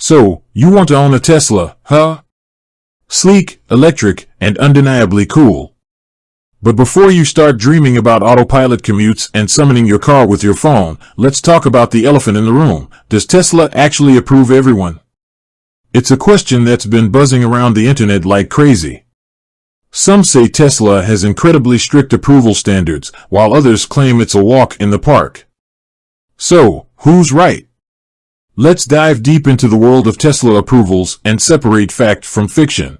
So, you want to own a Tesla, huh? Sleek, electric, and undeniably cool. But before you start dreaming about autopilot commutes and summoning your car with your phone, let's talk about the elephant in the room. Does Tesla actually approve everyone? It's a question that's been buzzing around the internet like crazy. Some say Tesla has incredibly strict approval standards, while others claim it's a walk in the park. So, who's right? Let's dive deep into the world of Tesla approvals and separate fact from fiction.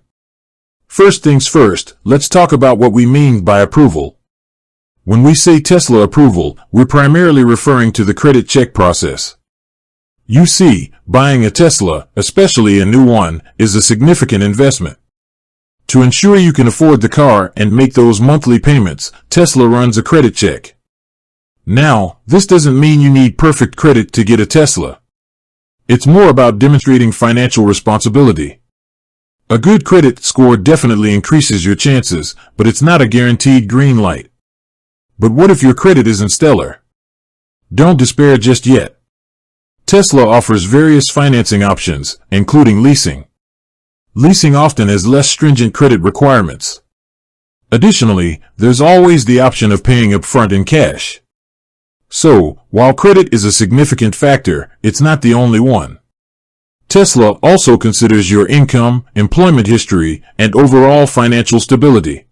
First things first, let's talk about what we mean by approval. When we say Tesla approval, we're primarily referring to the credit check process. You see, buying a Tesla, especially a new one, is a significant investment. To ensure you can afford the car and make those monthly payments, Tesla runs a credit check. Now, this doesn't mean you need perfect credit to get a Tesla. It's more about demonstrating financial responsibility. A good credit score definitely increases your chances, but it's not a guaranteed green light. But what if your credit isn't stellar? Don't despair just yet. Tesla offers various financing options, including leasing. Leasing often has less stringent credit requirements. Additionally, there's always the option of paying upfront in cash. So, while credit is a significant factor, it's not the only one. Tesla also considers your income, employment history, and overall financial stability.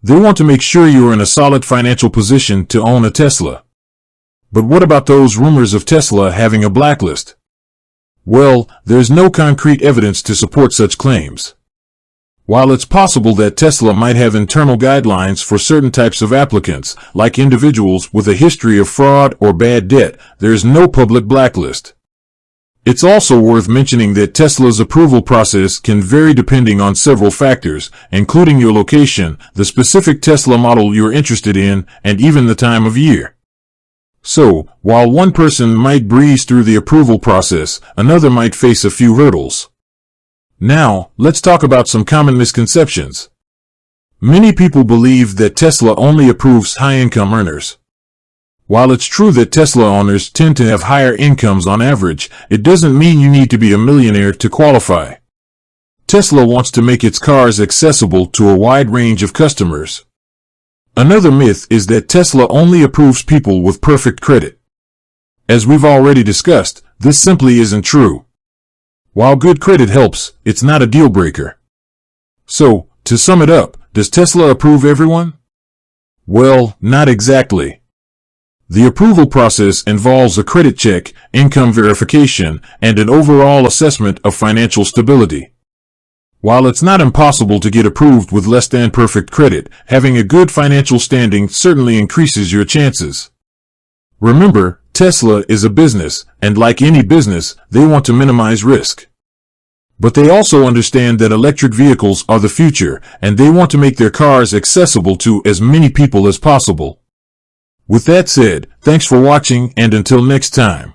They want to make sure you're in a solid financial position to own a Tesla. But what about those rumors of Tesla having a blacklist? Well, there's no concrete evidence to support such claims. While it's possible that Tesla might have internal guidelines for certain types of applicants, like individuals with a history of fraud or bad debt, there's no public blacklist. It's also worth mentioning that Tesla's approval process can vary depending on several factors, including your location, the specific Tesla model you're interested in, and even the time of year. So, while one person might breeze through the approval process, another might face a few hurdles. Now, let's talk about some common misconceptions. Many people believe that Tesla only approves high-income earners. While it's true that Tesla owners tend to have higher incomes on average, it doesn't mean you need to be a millionaire to qualify. Tesla wants to make its cars accessible to a wide range of customers. Another myth is that Tesla only approves people with perfect credit. As we've already discussed, this simply isn't true. While good credit helps, it's not a deal breaker. So, to sum it up, does Tesla approve everyone? Well, not exactly. The approval process involves a credit check, income verification, and an overall assessment of financial stability. While it's not impossible to get approved with less than perfect credit, having a good financial standing certainly increases your chances. Remember, Tesla is a business, and like any business, they want to minimize risk. But they also understand that electric vehicles are the future, and they want to make their cars accessible to as many people as possible. With that said, thanks for watching, and until next time.